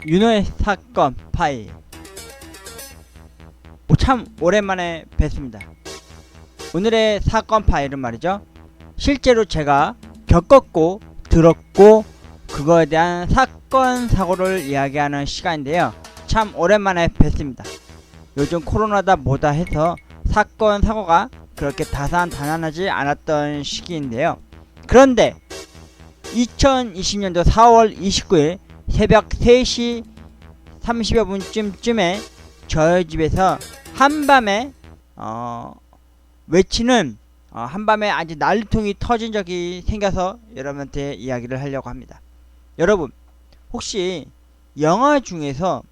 윤호의 사건 파일. 참 오랜만에 뵙습니다. 오늘의 사건 파일은 말이죠, 실제로 제가 겪었고 들었고 그거에 대한 사건 사고를 이야기하는 시간인데요. 참 오랜만에 뵙습니다. 요즘 코로나다 뭐다 해서 사건 사고가 그렇게 다산다난하지 않았던 시기인데요. 그런데 2020년도 4월 29일 새벽 3시 30여 분쯤에 저희 집에서 한밤에 외치는 한밤에 아주 난리통이 터진 적이 생겨서 여러분한테 이야기를 하려고 합니다. 여러분, 혹시 영화 중에서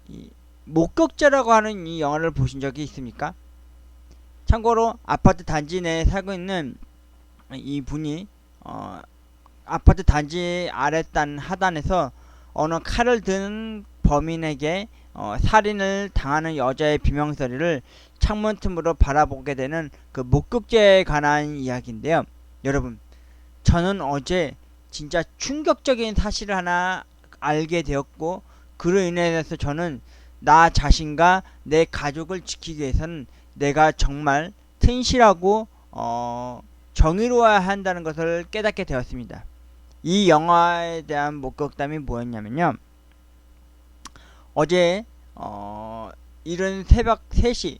이 목격자라고 하는 이 영화를 보신 적이 있습니까? 참고로 아파트 단지 내에 살고 있는 이 분이 아파트 단지 아랫단 하단에서 어느 칼을 든 범인에게 살인을 당하는 여자의 비명소리를 창문 틈으로 바라보게 되는 그 목격자에 관한 이야기인데요. 여러분, 저는 어제 진짜 충격적인 사실을 하나 알게 되었고, 그로 인해서 저는 나 자신과 내 가족을 지키기 위해서는 내가 정말 튼실하고 정의로워야 한다는 것을 깨닫게 되었습니다. 이 영화에 대한 목격담이 뭐였냐면요, 어제 이른 새벽 3시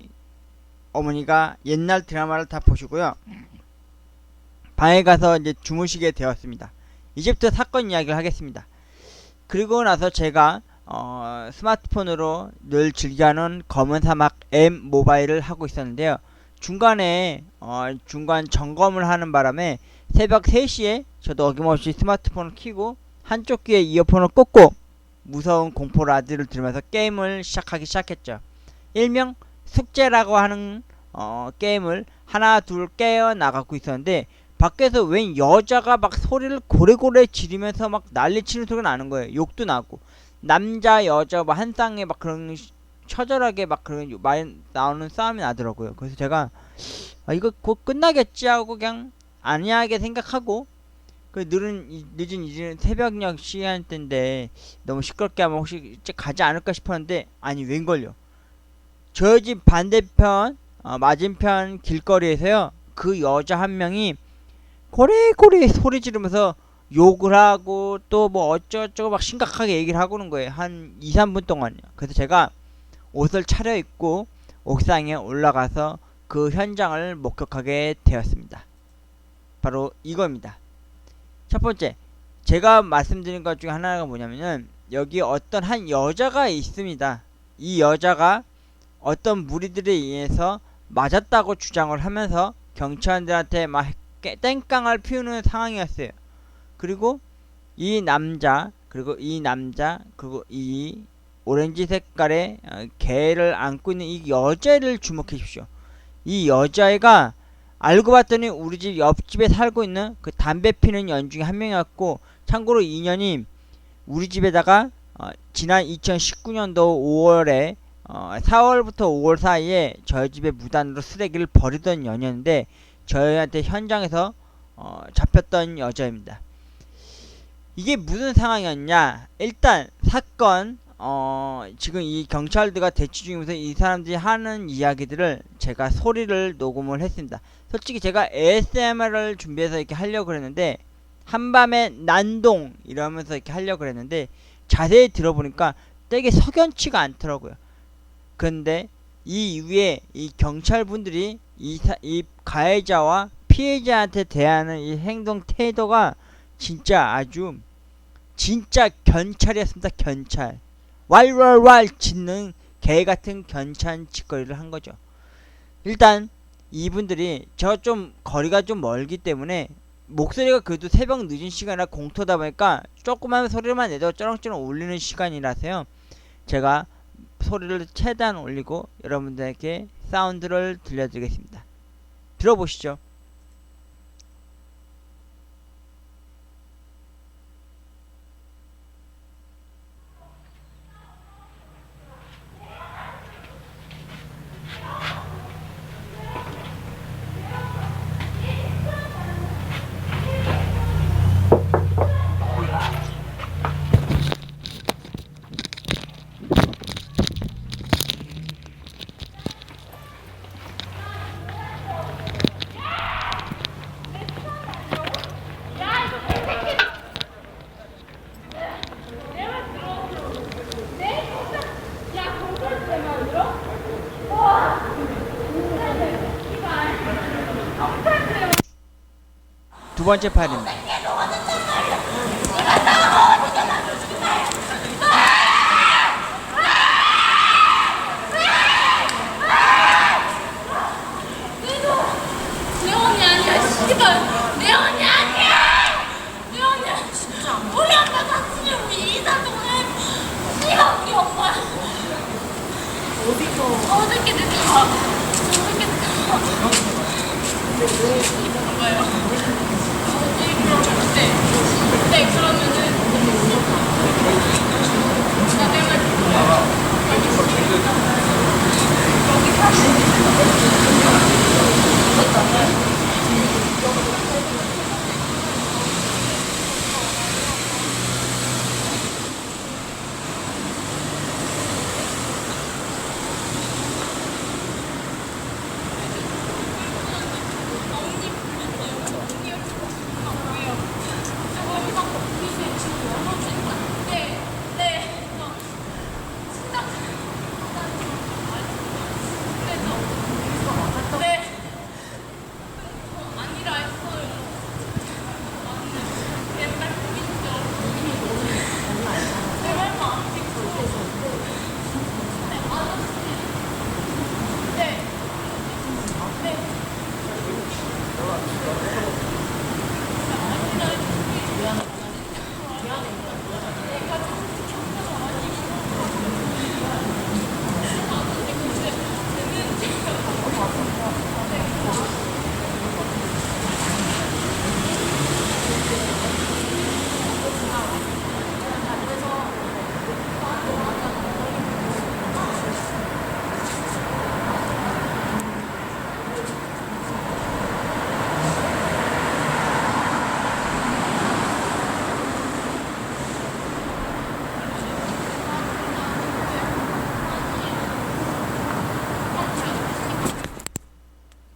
어머니가 옛날 드라마를 다 보시고요, 방에 가서 이제 주무시게 되었습니다. 이제부터 사건 이야기를 하겠습니다. 그리고 나서 제가 스마트폰으로 늘 즐겨하는 검은 사막 M 모바일을 하고 있었는데요. 중간에 중간 점검을 하는 바람에 새벽 3시에 저도 어김없이 스마트폰을 켜고 한쪽 귀에 이어폰을 꽂고 무서운 공포 라디오를 들으면서 게임을 시작했죠. 일명 숙제라고 하는 게임을 하나 둘 깨어 나가고 있었는데, 밖에서 웬 여자가 막 소리를 고래고래 지르면서 막 난리치는 소리가 나는 거예요. 욕도 나고, 남자 여자 뭐 한 쌍에 막 그런 처절하게 막 그런 많이 나오는 싸움이 나더라고요. 그래서 제가 이거 곧 끝나겠지 하고 그냥 안이하게 생각하고, 그 늦은 이제 새벽녘 시간대인데 너무 시끄럽게 하면 혹시 이제 가지 않을까 싶었는데, 아니 웬걸요, 저희 집 반대편 맞은편 길거리에서요, 그 여자 한 명이 고래고래 소리 지르면서 욕을 하고 또 뭐 어쩌고저쩌고 막 심각하게 얘기를 하고는 거예요. 한 2-3분 동안요. 그래서 제가 옷을 차려입고 옥상에 올라가서 그 현장을 목격하게 되었습니다. 바로 이겁니다. 첫 번째, 제가 말씀드린 것 중에 하나가 뭐냐면은, 여기 어떤 한 여자가 있습니다. 이 여자가 어떤 무리들에 의해서 맞았다고 주장을 하면서 경찰들한테 막 땡깡을 피우는 상황이었어요. 그리고 이 남자, 그리고 이 오렌지 색깔의 개를 안고 있는 이 여자를 주목해 주십시오. 이 여자애가 알고 봤더니 우리 집 옆집에 살고 있는 그 담배 피는 연 중에 한 명이었고, 참고로 이 년이 우리 집에다가 지난 2019년도 5월에 4월부터 5월 사이에 저희 집에 무단으로 쓰레기를 버리던 년이었는데, 저희한테 현장에서 잡혔던 여자입니다. 이게 무슨 상황이었냐, 일단 사건 지금 이 경찰들과 대치 중이면서 이 사람들이 하는 이야기들을 제가 소리를 녹음을 했습니다. 솔직히 제가 ASMR을 준비해서 이렇게 하려고 그랬는데, 한밤에 난동 이러면서 이렇게 하려고 그랬는데, 자세히 들어보니까 되게 석연치가 않더라고요. 근데 이 이후에 이 경찰분들이 이 가해자와 피해자한테 대하는 이 행동 태도가 진짜 견찰이었습니다. 견찰. 왈왈왈 짖는 개같은 견찰 짓거리를 한 거죠. 일단 이분들이 저 좀 거리가 좀 멀기 때문에 목소리가 그래도 새벽 늦은 시간이라 공터다 보니까 조그만 소리만 내도 쩌렁쩌렁 울리는 시간이라서요, 제가 소리를 최대한 올리고 여러분들에게 사운드를 들려드리겠습니다. 들어보시죠. 두 번째 파일입니다. 내 언니 아니야, 씨발. 내 언니 아니야. 내 언니 아니야. 진짜. 우리 엄마 사촌이 우리 이사 동네. 씨발 우리 엄마. 어디서? 어저께 늦어. 어저께 늦어. 뭐가요? 네, 그러면은 나 내가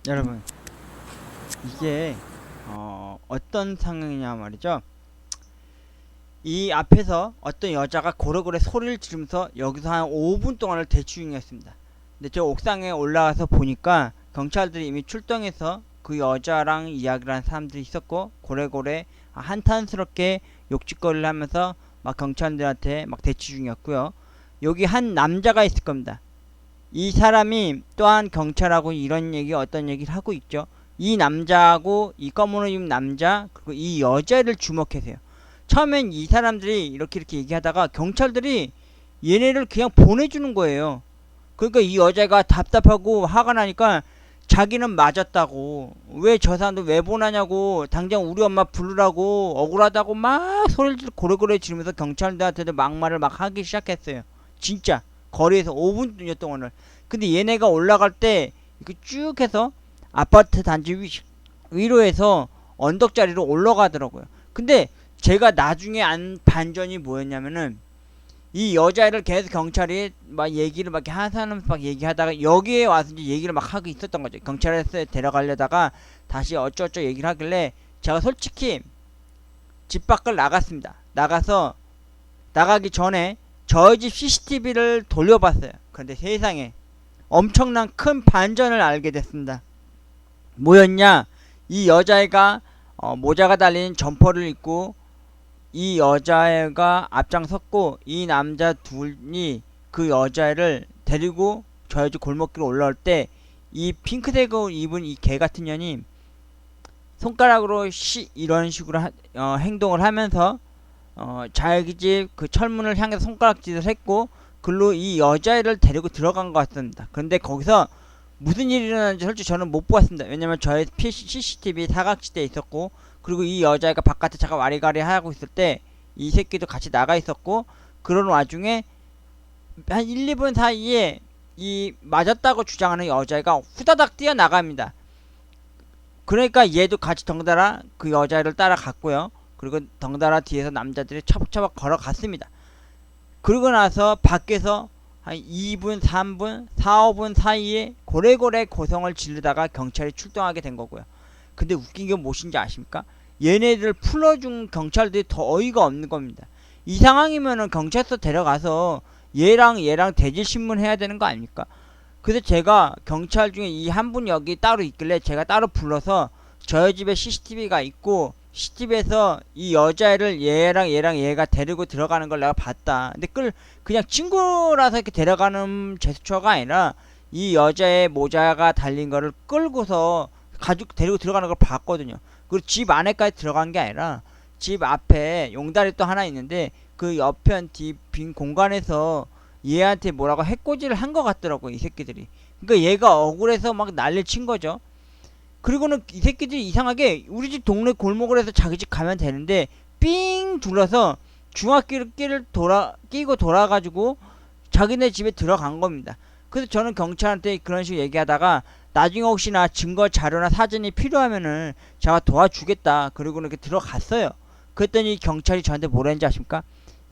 여러분, 이게 어떤 상황이냐 말이죠. 이 앞에서 어떤 여자가 고래고래 소리를 지르면서 여기서 한 5분 동안을 대치 중이었습니다. 근데 저 옥상에 올라가서 보니까 경찰들이 이미 출동해서 그 여자랑 이야기를 한 사람들이 있었고, 고래고래 한탄스럽게 욕짓거리를 하면서 막 경찰들한테 막 대치 중이었고요. 여기 한 남자가 있을 겁니다. 이 사람이 또한 경찰하고 이런 얘기 어떤 얘기를 하고 있죠. 이 남자하고 이 검은 옷 입은 남자 그리고 이 여자를 주목하세요. 처음엔 이 사람들이 이렇게 얘기하다가 경찰들이 얘네를 그냥 보내주는 거예요. 그러니까 이 여자가 답답하고 화가 나니까 자기는 맞았다고, 왜 저 사람들 왜 보내냐고, 당장 우리 엄마 부르라고, 억울하다고 막 소리를 고래고래 지르면서 경찰들한테도 막말을 막 하기 시작했어요. 진짜 거리에서 5분 동안을. 근데 얘네가 올라갈 때 이렇게 쭉 해서 아파트 단지 위로에서 언덕자리로 올라가더라고요. 근데 제가 나중에 안 반전이 뭐였냐면은, 이 여자애를 계속 경찰이 막 얘기를 막 하면서 막 얘기하다가 여기에 와서 이제 얘기를 막 하고 있었던 거죠. 경찰에서 데려가려다가 다시 어쩌고저쩌고 얘기를 하길래 제가 솔직히 집 밖을 나갔습니다. 나가서 나가기 전에 저희 집 CCTV를 돌려봤어요. 그런데 세상에 엄청난 큰 반전을 알게 됐습니다. 뭐였냐? 이 여자애가 모자가 달린 점퍼를 입고 이 여자애가 앞장섰고, 이 남자 둘이 그 여자애를 데리고 저희 집 골목길로 올라올 때 이 핑크색 옷 입은 이 개같은 년이 손가락으로 이런 식으로 행동을 하면서 자기 집 그 철문을 향해서 손가락질을 했고, 글로 이 여자애를 데리고 들어간 것 같습니다. 그런데 거기서 무슨 일이 일어났는지 솔직히 저는 못 보았습니다. 왜냐면 저의 CCTV 사각지대에 있었고, 그리고 이 여자애가 바깥에 잠깐 와리가리 하고 있을 때 이 새끼도 같이 나가 있었고, 그런 와중에 한 1, 2분 사이에 이 맞았다고 주장하는 여자애가 후다닥 뛰어나갑니다. 그러니까 얘도 같이 덩달아 그 여자애를 따라갔고요. 그리고 덩달아 뒤에서 남자들이 차박차박 걸어갔습니다. 그러고 나서 밖에서 한 2분, 3분, 4, 5분 사이에 고래고래 고성을 지르다가 경찰이 출동하게 된 거고요. 근데 웃긴 게 무엇인지 아십니까? 얘네들 풀어준 경찰들이 더 어이가 없는 겁니다. 이 상황이면은 경찰서 데려가서 얘랑 대질 신문해야 되는 거 아닙니까? 그래서 제가 경찰 중에 이 한 분 여기 따로 있길래 제가 따로 불러서 저희 집에 CCTV가 있고 CCTV에서 이 여자애를 얘랑 얘가 데리고 들어가는 걸 내가 봤다. 근데 그냥 친구라서 이렇게 데려가는 제스처가 아니라 이 여자의 모자가 달린 거를 끌고서 가지고 데리고 들어가는 걸 봤거든요. 그리고 집 안에까지 들어간 게 아니라 집 앞에 용다리 또 하나 있는데 그 옆편 뒤 빈 공간에서 얘한테 뭐라고 해코지를 한 것 같더라고, 이 새끼들이. 그러니까 얘가 억울해서 막 난리를 친 거죠. 그리고는 이 새끼들이 이상하게 우리 집 동네 골목을 해서 자기 집 가면 되는데 삥 둘러서 중앙길을 끼고 돌아가지고 자기네 집에 들어간 겁니다. 그래서 저는 경찰한테 그런 식으로 얘기하다가 나중에 혹시나 증거 자료나 사진이 필요하면은 제가 도와주겠다. 그리고는 이렇게 들어갔어요. 그랬더니 경찰이 저한테 뭐라 했는지 아십니까?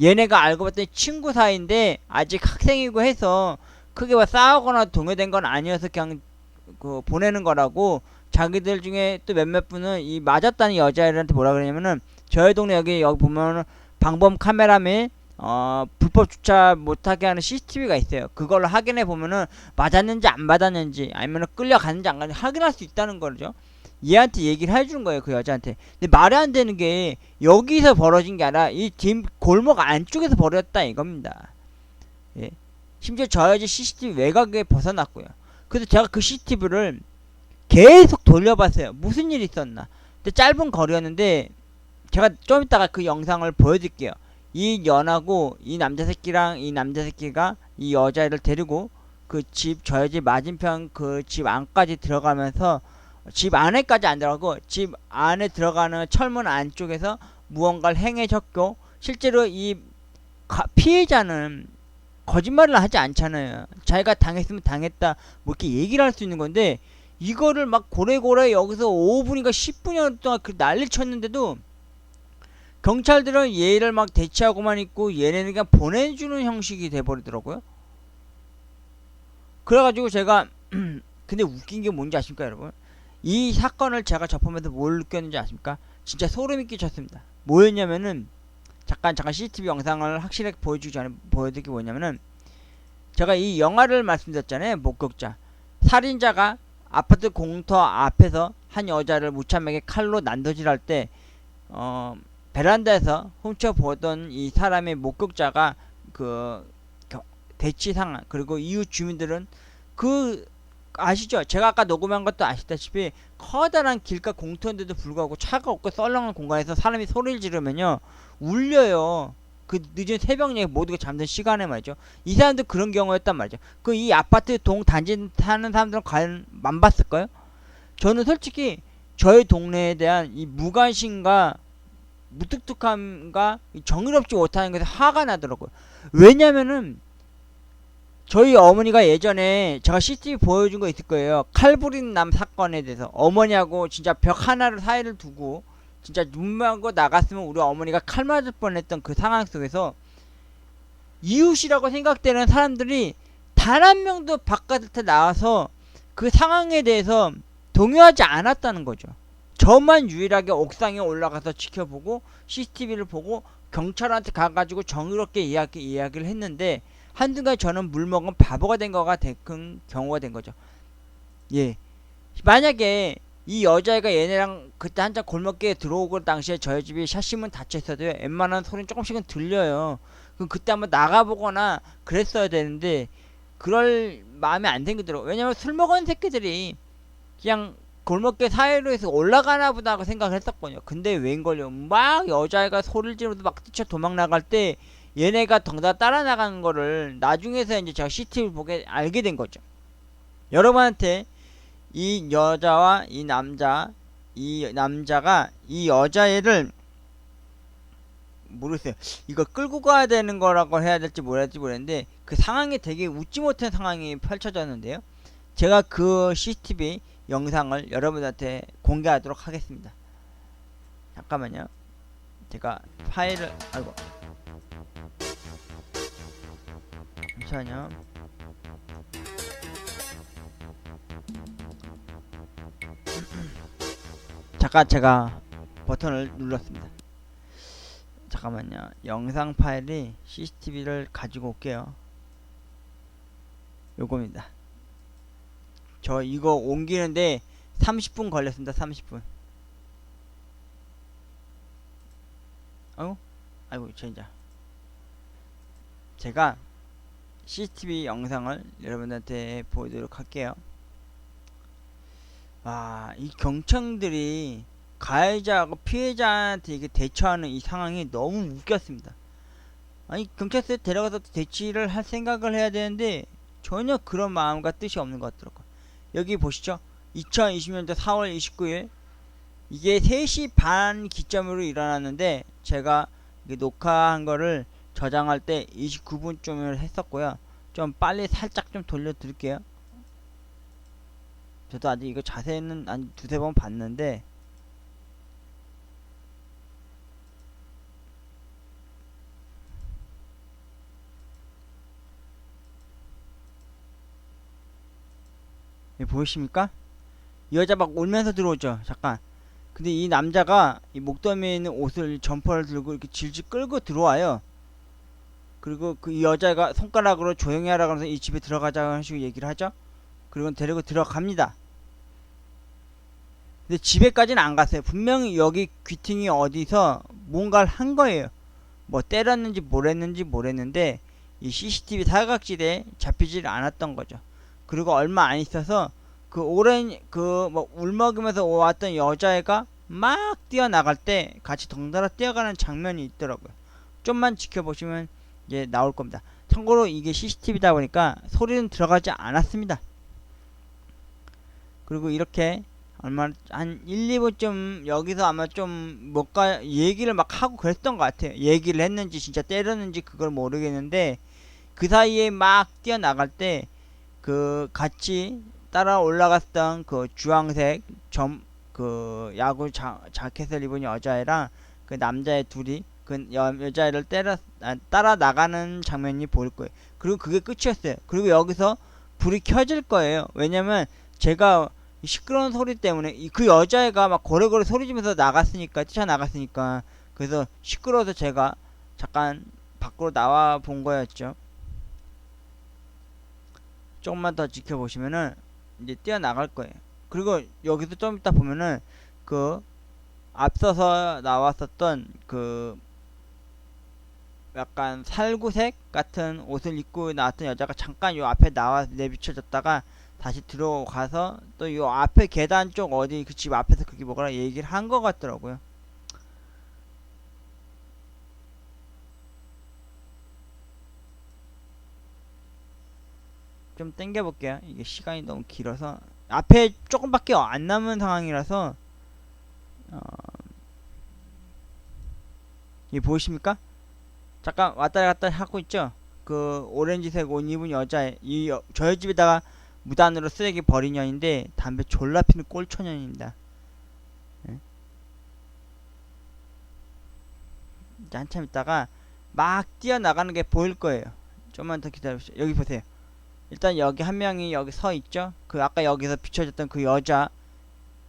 얘네가 알고 봤더니 친구 사이인데 아직 학생이고 해서 크게 뭐 싸우거나 동요된 건 아니어서 그냥 보내는 거라고. 자기들 중에 또 몇몇 분은 이 맞았다는 여자애들한테 뭐라 그러냐면은 저희 동네 여기 보면은 방범 카메라 및 불법 주차 못하게 하는 CCTV가 있어요. 그걸로 확인해 보면은 맞았는지 안 맞았는지 아니면은 끌려갔는지 안 갔는지 확인할 수 있다는 거죠. 얘한테 얘기를 해주는 거예요, 그 여자한테. 근데 말이 안 되는 게 여기서 벌어진 게 아니라 이 뒷 골목 안쪽에서 벌어졌다 이겁니다. 예. 심지어 저희 집 CCTV 외곽에 벗어났고요. 그래서 제가 그 CCTV를 계속 돌려봤어요. 무슨 일이 있었나. 근데 짧은 거리였는데 제가 좀 이따가 그 영상을 보여드릴게요. 이 연하고 이 남자 새끼랑 이 남자 새끼가 이 여자애를 데리고 그 집 저희 집 맞은편 그 집 안까지 들어가면서 집 안에까지 안 들어가고 집 안에 들어가는 철문 안쪽에서 무언가를 행해졌고 실제로 이 피해자는 거짓말을 하지 않잖아요. 자기가 당했으면 당했다 뭐 이렇게 얘기를 할 수 있는 건데 이거를 막 고래고래 여기서 5분인가 10분여 동안 그 난리 쳤는데도 경찰들은 얘를 막 대치하고만 있고 얘네는 그냥 보내주는 형식이 돼버리더라고요. 그래가지고 제가 근데 웃긴 게 뭔지 아십니까 여러분? 이 사건을 제가 접하면서 뭘 느꼈는지 아십니까? 진짜 소름이 끼쳤습니다. 뭐였냐면은 잠깐 CCTV 영상을 확실하게 보여주기 전에 보여드릴 게 뭐냐면은 제가 이 영화를 말씀드렸잖아요. 목격자 살인자가 아파트 공터 앞에서 한 여자를 무참하게 칼로 난도질할 때 베란다에서 훔쳐보던 이 사람의 목격자가 그 대치 상황 그리고 이웃 주민들은 그 아시죠? 제가 아까 녹음한 것도 아시다시피 커다란 길가 공터인데도 불구하고 차가 없고 썰렁한 공간에서 사람이 소리를 지르면요 울려요. 그 늦은 새벽녘에 모두가 잠든 시간에 말이죠. 이 사람도 그런 경우였단 말이죠. 그 이 아파트 단지 사는 사람들은 과연 안 봤을까요? 저는 솔직히 저희 동네에 대한 이 무관심과 무뚝뚝함과 정의롭지 못하는 것에 화가 나더라고요. 왜냐면은 저희 어머니가 예전에 제가 CCTV 보여준 거 있을 거예요. 칼부린 남 사건에 대해서 어머니하고 진짜 벽 하나를 사이를 두고 진짜 눈만고 나갔으면 우리 어머니가 칼 맞을 뻔했던 그 상황 속에서 이웃이라고 생각되는 사람들이 단 한 명도 바깥에 나와서 그 상황에 대해서 동요하지 않았다는 거죠. 저만 유일하게 옥상에 올라가서 지켜보고 CCTV를 보고 경찰한테 가가지고 정의롭게 이야기를 했는데 한순간 저는 물먹은 바보가 된 거가 된 경우가 된 거죠. 예. 만약에 이 여자애가 얘네랑 그때 한참 골목길에 들어오고 당시에 저희 집이 샷심은 닫혀있어도요 웬만한 소리는 조금씩은 들려요. 그럼 그때 한번 나가보거나 그랬어야 되는데 그럴 마음이 안 생기더라고요. 왜냐면 술 먹은 새끼들이 그냥 골목길 사이로 해서 올라가나 보다 하고 생각을 했었거든요. 근데 웬걸요 막 여자애가 소리를 지르면서 막 뛰쳐 도망 나갈 때 얘네가 덩다 따라 나가는 거를 나중에서 이제 제가 CCTV를 보게 알게 된 거죠. 여러분한테 이 여자와 이 남자가 이 여자애를 모르겠어요. 이거 끌고 가야 되는 거라고 해야 될지 뭐라 할지 모르겠는데 그 상황이 되게 웃지 못한 상황이 펼쳐졌는데요. 제가 그 CCTV 영상을 여러분한테 공개하도록 하겠습니다. 잠깐만요. 제가 파일을 아이고 잠시만요. 잠깐 제가 버튼을 눌렀습니다. 잠깐만요. 영상 파일이 CCTV를 가지고 올게요. 요겁니다. 저 이거 옮기는데 30분 걸렸습니다. 30분. 아이고 진짜 제가 CCTV 영상을 여러분한테 보여드리도록 할게요. 이 경찰들이 가해자하고 피해자한테 이게 대처하는 이 상황이 너무 웃겼습니다. 아니 경찰서에 데려가서 대치를 할 생각을 해야 되는데 전혀 그런 마음과 뜻이 없는 것 같더라고요. 여기 보시죠. 2020년도 4월 29일 이게 3시 반 기점으로 일어났는데 제가 녹화한 거를 저장할 때 29분쯤을 했었고요. 좀 빨리 살짝 좀 돌려드릴게요. 저도 아직 이거 자세히는 한 두세 번 봤는데 보이십니까? 이 여자 막 울면서 들어오죠. 잠깐. 근데 이 남자가 이 목덜미에 있는 옷을 점퍼를 들고 이렇게 질질 끌고 들어와요. 그리고 그 여자가 손가락으로 조용히 하라 그러면서 이 집에 들어가자고 하시고 얘기를 하죠. 그리고 데리고 들어갑니다. 근데 집에까지는 안 갔어요. 분명히 여기 귀퉁이 어디서 뭔가를 한 거예요. 뭐 때렸는지 뭐랬는지 모르겠는데 이 CCTV 사각지대에 잡히질 않았던 거죠. 그리고 얼마 안 있어서 그 오랜 뭐 울먹이면서 왔던 여자애가 막 뛰어나갈 때 같이 덩달아 뛰어가는 장면이 있더라고요. 좀만 지켜보시면 이제 나올 겁니다. 참고로 이게 CCTV다 보니까 소리는 들어가지 않았습니다. 그리고 이렇게 얼마 한 1, 2분쯤 여기서 아마 좀 뭔가 얘기를 막 하고 그랬던 것 같아요. 얘기를 했는지 진짜 때렸는지 그걸 모르겠는데 그 사이에 막 뛰어나갈 때 그 같이 따라 올라갔던 그 주황색 그 야구 자켓을 입은 여자애랑 그 남자애 둘이 그 여자애를 따라 나가는 장면이 보일 거예요. 그리고 그게 끝이었어요. 그리고 여기서 불이 켜질 거예요. 왜냐면 제가 시끄러운 소리 때문에 그 여자애가 막 고래고래 소리 지면서 뛰쳐나갔으니까 그래서 시끄러워서 제가 잠깐 밖으로 나와 본 거였죠. 조금만 더 지켜보시면은 이제 뛰어나갈 거예요. 그리고 여기서 좀 이따 보면은 그 앞서서 나왔었던 그 약간 살구색 같은 옷을 입고 나왔던 여자가 잠깐 요 앞에 나와 내비쳐졌다가 다시 들어가서 또 요 앞에 계단 쪽 어디 그 집 앞에서 그게 뭐라 얘기를 한 것 같더라고요. 좀 땡겨 볼게요. 이게 시간이 너무 길어서 앞에 조금밖에 안 남은 상황이라서 이 보이십니까? 잠깐 왔다 갔다 하고 있죠. 그 오렌지색 옷 입은 여자 저희 집에다가 무단으로 쓰레기 버린 년인데 담배 졸라 피는 꼴초년입니다. 네? 이제 한참 있다가 막 뛰어나가는 게 보일 거예요. 좀만 더 기다려보세요. 여기 보세요. 일단 여기 한 명이 여기 서 있죠. 그 아까 여기서 비춰졌던 그 여자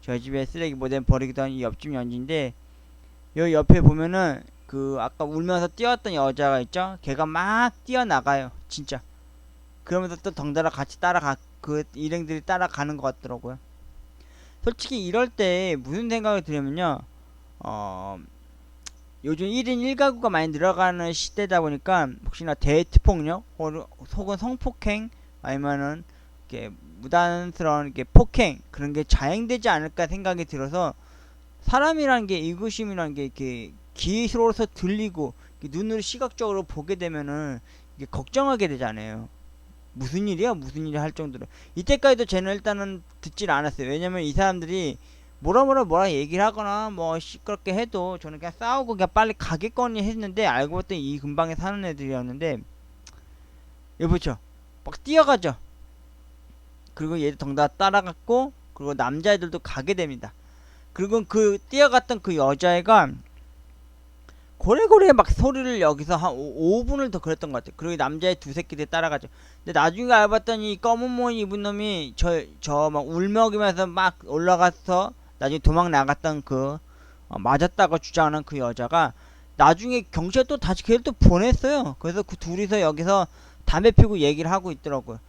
저희 집에 쓰레기 모델 버리던 이 옆집 연지인데 여기 옆에 보면은 그 아까 울면서 뛰었던 여자가 있죠. 걔가 막 뛰어나가요. 진짜. 그러면서 또 덩달아 같이 그 일행들이 따라가는 것 같더라고요. 솔직히 이럴 때 무슨 생각이 들냐면요. 요즘 1인 1가구가 많이 늘어가는 시대다 보니까 혹시나 데이트 폭력 혹은 성폭행 아니면은 이렇게 무단스러운 이렇게 폭행 그런 게 자행되지 않을까 생각이 들어서 사람이라는 게 이구심이라는 게 이렇게 귀로서 들리고 눈으로 시각적으로 보게 되면은 이게 걱정하게 되잖아요. 무슨 일이야 할 정도로 이때까지도 쟤는 일단은 듣질 않았어요. 왜냐면 이 사람들이 뭐라 얘기를 하거나 뭐 시끄럽게 해도 저는 그냥 싸우고 그냥 빨리 가겠거니 했는데 알고 봤더니 이 근방에 사는 애들이었는데 여기 보죠. 막 뛰어가죠. 그리고 얘도 덩달아 따라갔고 그리고 남자애들도 가게 됩니다. 그리고 그 뛰어갔던 그 여자애가 고래고래 막 소리를 여기서 한 5분을 더 그랬던 것 같아요. 그리고 남자애 두 새끼들이 따라가죠. 근데 나중에 알았더니 검은 머리 입은 놈이 저 막 울먹이면서 막 올라가서 나중에 도망 나갔던 그 맞았다고 주장하는 그 여자가 나중에 경찰에 또 다시 걔를 또 보냈어요. 그래서 그 둘이서 여기서 담배 피고 얘기를 하고 있더라고요.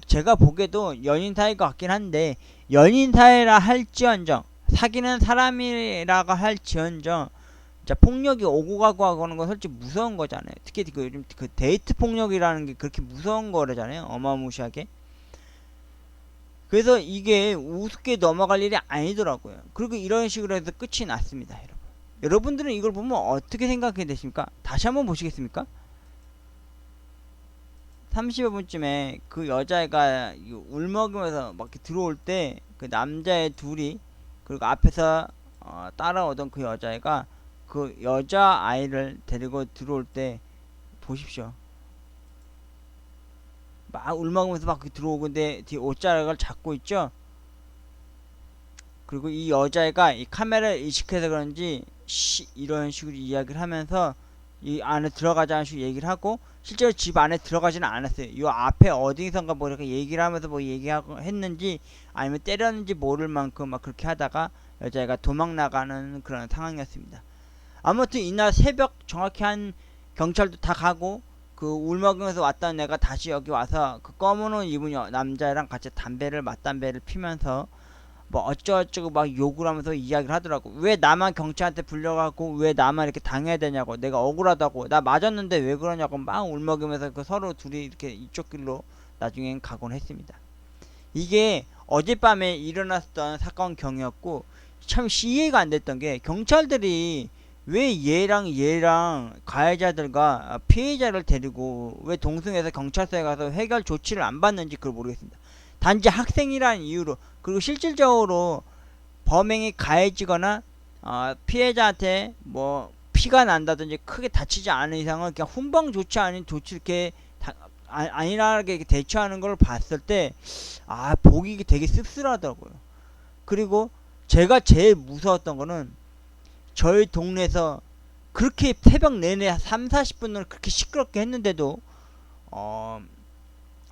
제가 보기에도 연인 사이 같긴 한데 연인 사이라 할지언정 사귀는 사람이라고 할지언정 자, 폭력이 오고 가고 하는 건 솔직히 무서운 거잖아요. 특히 그 요즘 그 데이트 폭력이라는 게 그렇게 무서운 거라잖아요. 어마무시하게. 그래서 이게 우습게 넘어갈 일이 아니더라고요. 그리고 이런 식으로 해서 끝이 났습니다, 여러분. 여러분들은 이걸 보면 어떻게 생각하게 되십니까? 다시 한번 보시겠습니까? 30여분쯤에 그 여자애가 울먹이면서 막 이렇게 들어올 때 그 남자애 둘이 그리고 앞에서 따라오던 그 여자애가 그 여자아이를 데리고 들어올 때 보십시오. 막 울먹이면서 막 들어오고 근데 뒤에 옷자락을 잡고 있죠. 그리고 이 여자애가 이 카메라를 의식해서 그런지 이런 식으로 이야기를 하면서 이 안에 들어가자는 식으로 얘기를 하고 실제로 집 안에 들어가지는 않았어요. 이 앞에 어디선가 뭐 이렇게 얘기를 하면서 뭐 얘기하고 했는지 아니면 때렸는지 모를 만큼 막 그렇게 하다가 여자애가 도망 나가는 그런 상황이었습니다. 아무튼 이날 새벽 정확히 한 경찰도 다 가고 그 울먹이면서 왔던 애가 다시 여기 와서 그 검은 옷 입은 남자애랑 같이 맞담배를 피면서 뭐 어쩌고저쩌고 막 욕을 하면서 이야기를 하더라고. 왜 나만 경찰한테 불려가고 왜 나만 이렇게 당해야 되냐고, 내가 억울하다고, 나 맞았는데 왜 그러냐고 막 울먹이면서 그 서로 둘이 이렇게 이쪽 길로 나중엔 가곤 했습니다. 이게 어젯밤에 일어났던 사건 경이었고 참 이해가 안 됐던 게 경찰들이 왜 얘랑 가해자들과 피해자를 데리고 왜 동승해서 경찰서에 가서 해결 조치를 안 받는지 그걸 모르겠습니다. 단지 학생이라는 이유로, 그리고 실질적으로 범행이 가해지거나 피해자한테 뭐 피가 난다든지 크게 다치지 않은 이상은 그냥 훈방 조치 아닌 조치 이렇게 안일하게 대처하는 걸 봤을 때 보기 되게 씁쓸하더라고요. 그리고 제가 제일 무서웠던 거는 저희 동네에서 그렇게 새벽 내내 3, 40분을 그렇게 시끄럽게 했는데도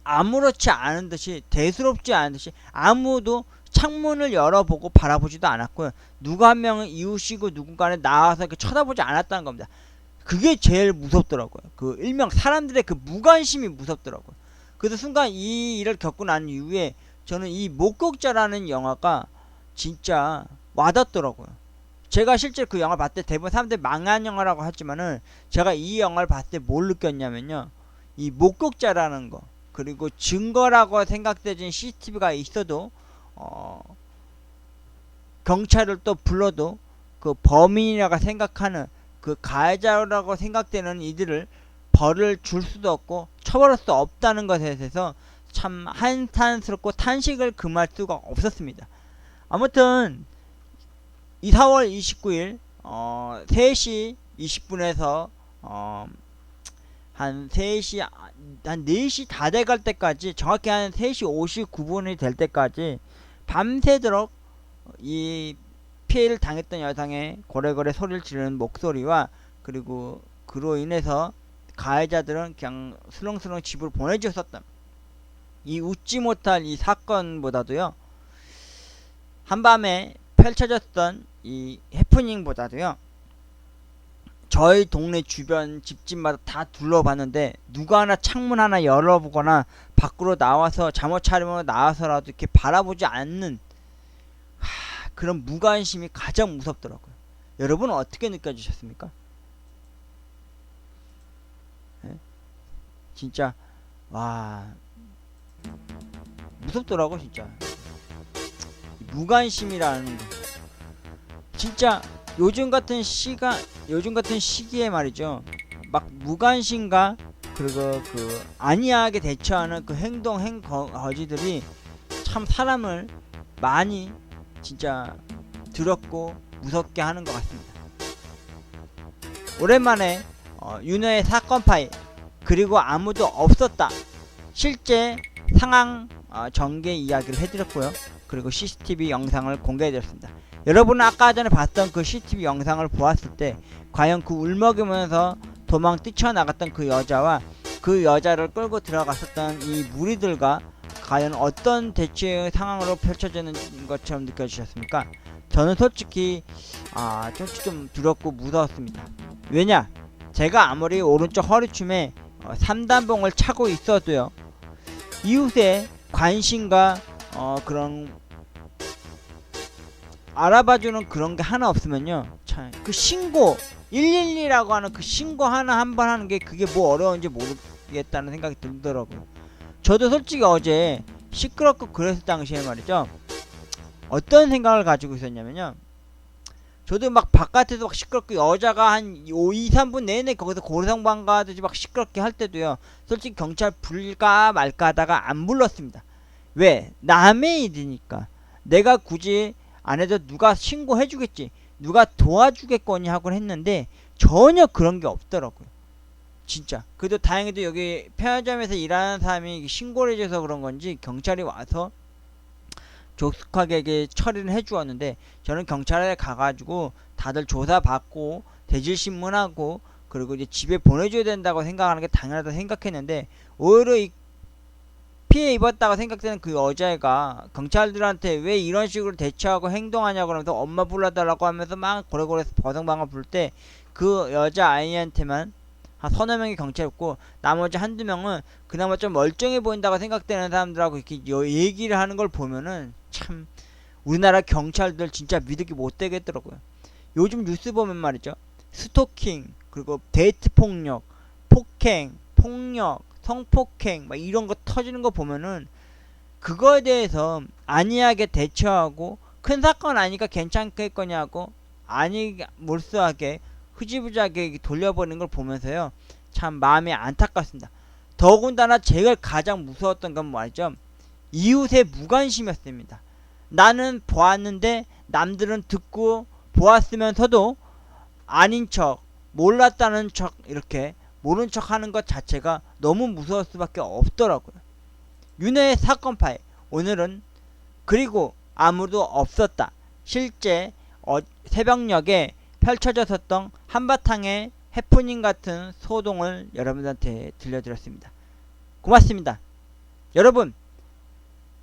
아무렇지 않은 듯이, 대수롭지 않은 듯이 아무도 창문을 열어보고 바라보지도 않았고요. 누가 한 명은 이웃이고 누군가는 나와서 이렇게 쳐다보지 않았다는 겁니다. 그게 제일 무섭더라고요. 그 일명 사람들의 그 무관심이 무섭더라고요. 그래서 순간 이 일을 겪고 난 이후에 저는 이 목격자라는 영화가 진짜 와닿더라고요. 제가 실제 그 영화를 봤을 때 대부분 사람들이 망한 영화라고 하지만은 제가 이 영화를 봤을 때 뭘 느꼈냐면요, 이 목격자라는 거, 그리고 증거라고 생각되는 CCTV가 있어도 경찰을 또 불러도 그 범인이라고 생각하는 그 가해자라고 생각되는 이들을 벌을 줄 수도 없고 처벌할 수 없다는 것에 대해서 참 한탄스럽고 탄식을 금할 수가 없었습니다. 아무튼 이 4월 29일 3시 20분에서 한 3시 한 4시 다 돼갈 때까지, 정확히 한 3시 59분이 될 때까지 밤새도록 이 피해를 당했던 여성의 고래고래 소리를 지르는 목소리와, 그리고 그로 인해서 가해자들은 그냥 슬렁슬렁 집으로 보내주었던 이 웃지 못할 이 사건보다도요, 한밤에 펼쳐졌던 이 해프닝보다도요, 저희 동네 주변 집집마다 다 둘러봤는데 누가 하나 창문 하나 열어보거나 밖으로 나와서 잠옷 차림으로 나와서라도 이렇게 바라보지 않는 그런 무관심이 가장 무섭더라고요. 여러분은 어떻게 느껴지셨습니까? 네? 진짜 무섭더라고 진짜. 무관심이라는 거 진짜 요즘 같은 시기에 말이죠, 막 무관심과 그리고 그 안이하게 대처하는 그 거지들이 참 사람을 많이 진짜 두렵고 무섭게 하는 것 같습니다. 오랜만에 윤호의 사건 파일, 그리고 아무도 없었다 실제 상황 전개 이야기를 해드렸고요. 그리고 CCTV 영상을 공개해드렸습니다. 여러분은 아까 전에 봤던 그 CCTV 영상을 보았을 때 과연 그 울먹이면서 도망 뛰쳐나갔던 그 여자와 그 여자를 끌고 들어갔었던 이 무리들과 과연 어떤 대체 상황으로 펼쳐지는 것처럼 느껴지셨습니까? 저는 솔직히 좀 두렵고 무서웠습니다. 왜냐? 제가 아무리 오른쪽 허리춤에 3단봉을 차고 있어도요, 이웃의 관심과 그런 알아봐주는 그런 게 하나 없으면요, 참 그 신고 112라고 하는 그 신고 하나 한 번 하는 게 그게 뭐 어려운지 모르겠다는 생각이 들더라고요. 저도 솔직히 어제 시끄럽고 그랬을 당시에 말이죠, 어떤 생각을 가지고 있었냐면요, 저도 막 바깥에서 막 시끄럽게 여자가 한 2, 3분 내내 거기서 고성방 가듯이 막 시끄럽게 할 때도요, 솔직히 경찰 부를까 말까 하다가 안 불렀습니다. 왜? 남의 일이니까. 내가 굳이 안 해도 누가 신고해주겠지, 누가 도와주겠거니 하곤 했는데 전혀 그런 게 없더라고요. 진짜. 그래도 다행히도 여기 편의점에서 일하는 사람이 신고를 해줘서 그런 건지 경찰이 와서 조숙하게 이게 처리를 해주었는데, 저는 경찰에 가가지고 다들 조사받고 대질신문하고 그리고 이제 집에 보내줘야 된다고 생각하는 게 당연하다 생각했는데, 오히려 이 피해 입었다고 생각되는 그 여자애가 경찰들한테 왜 이런 식으로 대처하고 행동하냐고 그러면서 엄마 불러달라고 하면서 막 고래고래 버성방을 부를 때, 그 여자 아이한테만 한 서너 명의 경찰이 있고 나머지 한두 명은 그나마 좀 멀쩡해 보인다고 생각되는 사람들하고 이렇게 얘기를 하는 걸 보면은 참 우리나라 경찰들 진짜 믿기 못 되겠더라고요. 요즘 뉴스 보면 말이죠, 스토킹, 그리고 데이트 폭력, 폭행, 폭력, 성폭행 막 이런 거 터지는 거 보면은 그거에 대해서 안이하게 대처하고 큰 사건 아니까 괜찮겠거냐고 아니 몰수하게 흐지부지하게 돌려버리는 걸 보면서요, 참 마음이 안타깝습니다. 더군다나 제가 가장 무서웠던 건 말이죠, 이웃의 무관심이었습니다. 나는 보았는데 남들은 듣고 보았으면서도 아닌 척, 몰랐다는 척, 이렇게 모른 척 하는 것 자체가 너무 무서울 수밖에 없더라고요. 윤회의 사건 파일, 오늘은 그리고 아무도 없었다, 실제 새벽녘에 펼쳐졌었던 한바탕의 해프닝 같은 소동을 여러분들한테 들려드렸습니다. 고맙습니다. 여러분,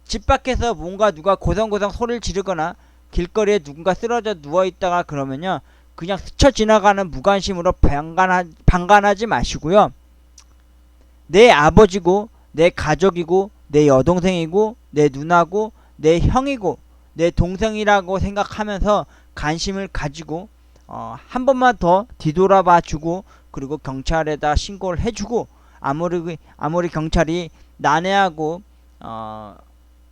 집 밖에서 뭔가 누가 고성고성 소리를 지르거나 길거리에 누군가 쓰러져 누워있다가 그러면요, 그냥 스쳐 지나가는 무관심으로 방관하지 마시고요, 내 아버지고 내 가족이고 내 여동생이고 내 누나고 내 형이고 내 동생이라고 생각하면서 관심을 가지고 한 번만 더 뒤돌아봐 주고, 그리고 경찰에다 신고를 해주고, 아무리 경찰이 난해하고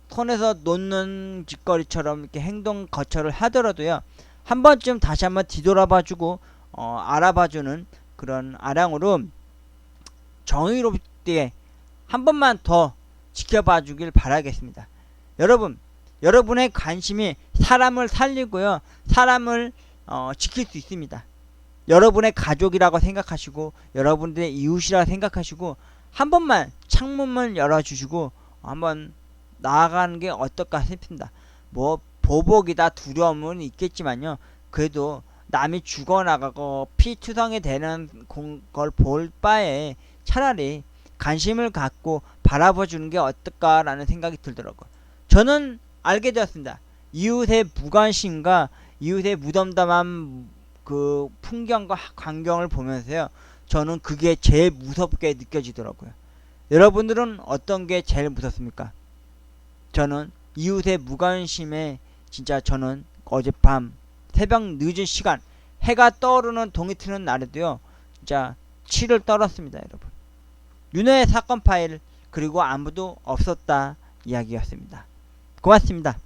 손에서 놓는 짓거리처럼 이렇게 행동 거절을 하더라도요, 한 번쯤 다시 한번 뒤돌아봐주고 알아봐주는 그런 아량으로 정의롭게 한 번만 더 지켜봐주길 바라겠습니다. 여러분, 여러분의 관심이 사람을 살리고요, 사람을 지킬 수 있습니다. 여러분의 가족이라고 생각하시고 여러분들의 이웃이라고 생각하시고 한 번만 창문을 열어주시고 한번 나아가는 게 어떨까 싶습니다. 뭐 보복이다 두려움은 있겠지만요, 그래도 남이 죽어나가고 피투성이 되는 걸 볼 바에 차라리 관심을 갖고 바라봐주는 게 어떨까라는 생각이 들더라고요. 저는 알게 되었습니다. 이웃의 무관심과 이웃의 무덤덤한 그 풍경과 광경을 보면서요, 저는 그게 제일 무섭게 느껴지더라고요. 여러분들은 어떤 게 제일 무섭습니까? 저는 이웃의 무관심에 진짜 저는 어젯밤 새벽 늦은 시간 해가 떠오르는 동이 트는 날에도요, 진짜 치를 떨었습니다. 여러분, 윤회의 사건 파일, 그리고 아무도 없었다 이야기였습니다. 고맙습니다.